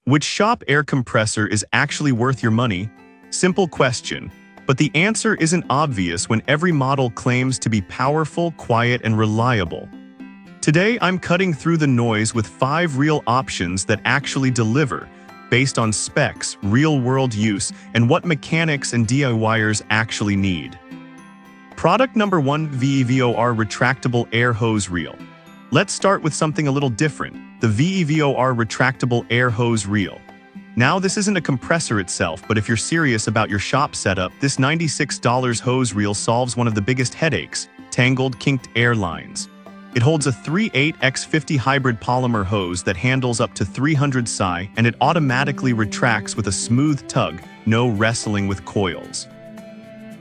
Which shop air compressor is actually worth your money? Simple question, but the answer isn't obvious when every model claims to be powerful, quiet, and reliable. Today, I'm cutting through the noise with 5 real options that actually deliver, based on specs, real-world use, and what mechanics and DIYers actually need. Product number 1, VEVOR Retractable Air Hose Reel. Let's start with something a little different, the VEVOR Retractable Air Hose Reel. Now, this isn't a compressor itself, but if you're serious about your shop setup, this $96 hose reel solves one of the biggest headaches: tangled, kinked air lines. It holds a 3/8x50 hybrid polymer hose that handles up to 300 psi, and it automatically retracts with a smooth tug, no wrestling with coils.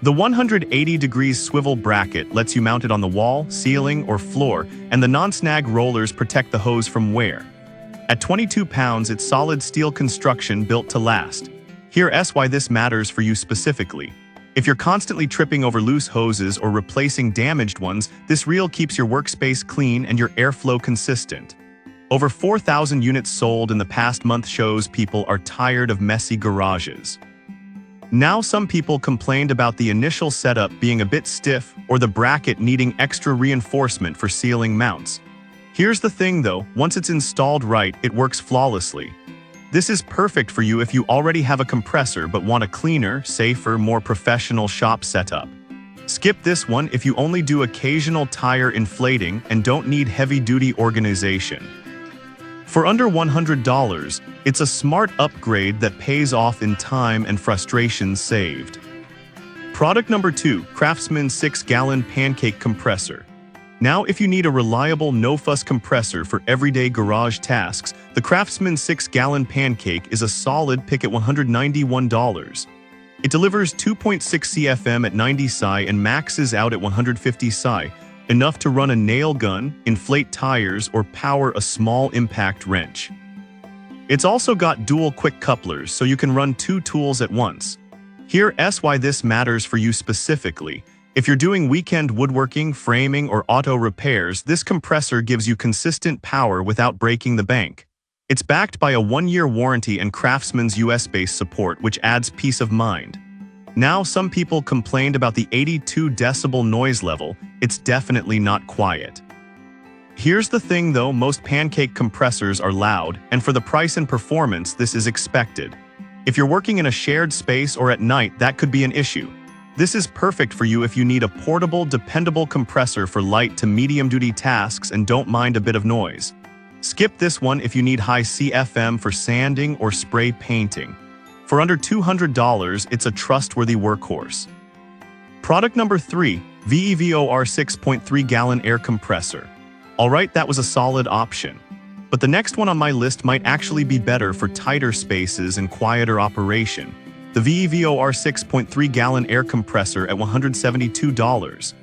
The 180 degrees swivel bracket lets you mount it on the wall, ceiling, or floor, and the non-snag rollers protect the hose from wear. At 22 pounds, it's solid steel construction built to last. Here's why this matters for you specifically. If you're constantly tripping over loose hoses or replacing damaged ones, this reel keeps your workspace clean and your airflow consistent. Over 4,000 units sold in the past month shows people are tired of messy garages. Now, some people complained about the initial setup being a bit stiff or the bracket needing extra reinforcement for ceiling mounts. Here's the thing though, once it's installed right, it works flawlessly. This is perfect for you if you already have a compressor but want a cleaner, safer, more professional shop setup. Skip this one if you only do occasional tire inflating and don't need heavy-duty organization. For under $100, it's a smart upgrade that pays off in time and frustrations saved. Product number 2, Craftsman 6-gallon pancake compressor. Now, if you need a reliable, no-fuss compressor for everyday garage tasks, the Craftsman 6-gallon pancake is a solid pick at $191. It delivers 2.6 CFM at 90 psi and maxes out at 150 psi, enough to run a nail gun, inflate tires, or power a small impact wrench. It's also got dual quick couplers, so you can run 2 tools at once. Here's why this matters for you specifically. If you're doing weekend woodworking, framing, or auto repairs, this compressor gives you consistent power without breaking the bank. It's backed by a 1-year warranty and Craftsman's US-based support, which adds peace of mind. Now, some people complained about the 82 decibel noise level. It's definitely not quiet. Here's the thing though, most pancake compressors are loud, and for the price and performance, this is expected. If you're working in a shared space or at night, that could be an issue. This is perfect for you if you need a portable, dependable compressor for light to medium-duty tasks and don't mind a bit of noise. Skip this one if you need high CFM for sanding or spray painting. For under $200, it's a trustworthy workhorse. Product number 3, VEVOR 6.3-gallon air compressor. Alright, that was a solid option. But the next one on my list might actually be better for tighter spaces and quieter operation. The VEVOR 6.3-gallon air compressor at $172.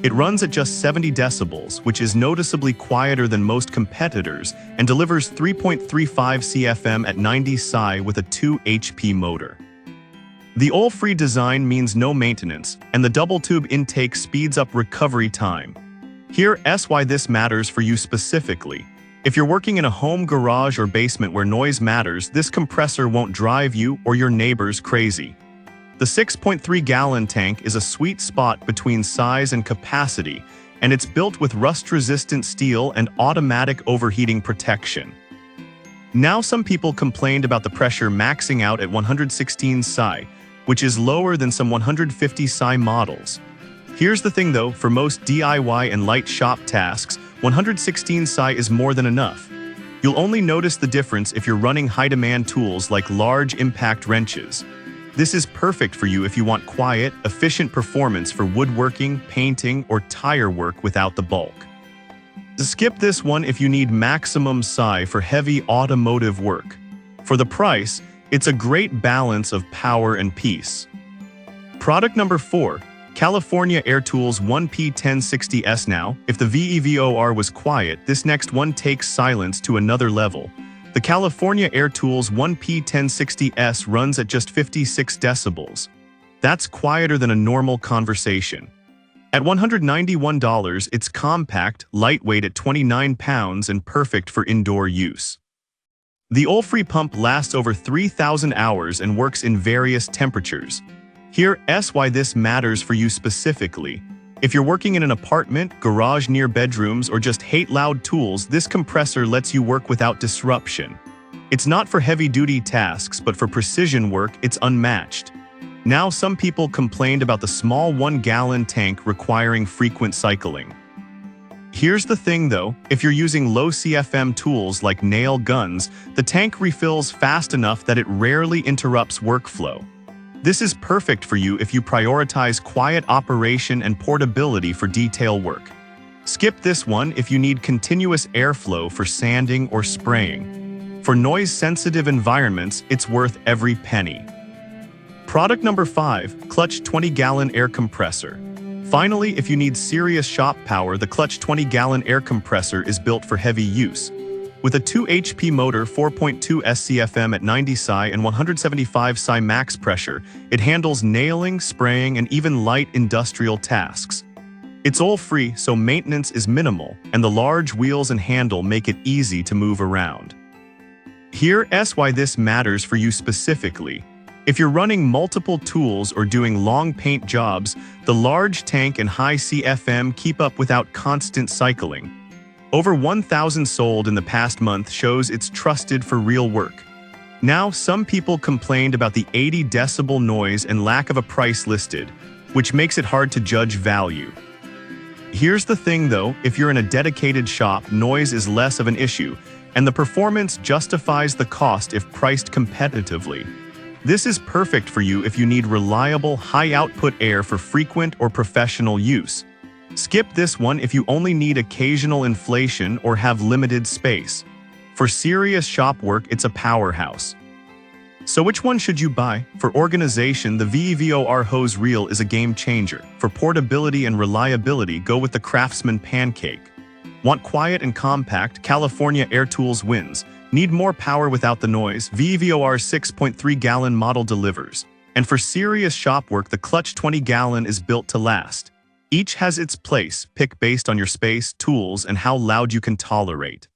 It runs at just 70 decibels, which is noticeably quieter than most competitors, and delivers 3.35 CFM at 90 psi with a 2 HP motor. The oil-free design means no maintenance, and the double-tube intake speeds up recovery time. Here's why this matters for you specifically. If you're working in a home, garage, or basement where noise matters, this compressor won't drive you or your neighbors crazy. The 6.3-gallon tank is a sweet spot between size and capacity, and it's built with rust-resistant steel and automatic overheating protection. Now, some people complained about the pressure maxing out at 116 psi, which is lower than some 150 psi models. Here's the thing though, for most DIY and light shop tasks, 116 psi is more than enough. You'll only notice the difference if you're running high-demand tools like large impact wrenches. This is perfect for you if you want quiet, efficient performance for woodworking, painting, or tire work without the bulk. Skip this one if you need maximum psi for heavy automotive work. For the price, it's a great balance of power and peace. Product number 4, California Air Tools 1P1060S. Now, if the VEVOR was quiet, this next one takes silence to another level. The California Air Tools 1P1060S runs at just 56 decibels. That's quieter than a normal conversation. At $191, it's compact, lightweight at 29 pounds, and perfect for indoor use. The oil-free pump lasts over 3,000 hours and works in various temperatures. Here's why this matters for you specifically. If you're working in an apartment, garage near bedrooms, or just hate loud tools, this compressor lets you work without disruption. It's not for heavy-duty tasks, but for precision work, it's unmatched. Now, some people complained about the small 1-gallon tank requiring frequent cycling. Here's the thing though, if you're using low CFM tools like nail guns, the tank refills fast enough that it rarely interrupts workflow. This is perfect for you if you prioritize quiet operation and portability for detail work. Skip this one if you need continuous airflow for sanding or spraying. For noise-sensitive environments, it's worth every penny. Product number 5, Clutch 20-gallon air compressor. Finally, if you need serious shop power, the Clutch 20-gallon air compressor is built for heavy use. With a 2 HP motor, 4.2 SCFM at 90 psi and 175 psi max pressure, it handles nailing, spraying, and even light industrial tasks. It's oil-free, so maintenance is minimal, and the large wheels and handle make it easy to move around. Here's why this matters for you specifically. If you're running multiple tools or doing long paint jobs, the large tank and high CFM keep up without constant cycling. Over 1,000 sold in the past month shows it's trusted for real work. Now, some people complained about the 80 decibel noise and lack of a price listed, which makes it hard to judge value. Here's the thing though, if you're in a dedicated shop, noise is less of an issue, and the performance justifies the cost if priced competitively. This is perfect for you if you need reliable, high-output air for frequent or professional use. Skip this one if you only need occasional inflation or have limited space. For serious shop work, it's a powerhouse. So which one should you buy? For organization, the VEVOR hose reel is a game changer. For portability and reliability, go with the Craftsman Pancake. Want quiet and compact? California Air Tools wins. Need more power without the noise? VEVOR's 6.3-gallon model delivers. And for serious shop work, the Clutch 20-gallon is built to last. Each has its place, pick based on your space, tools, and how loud you can tolerate.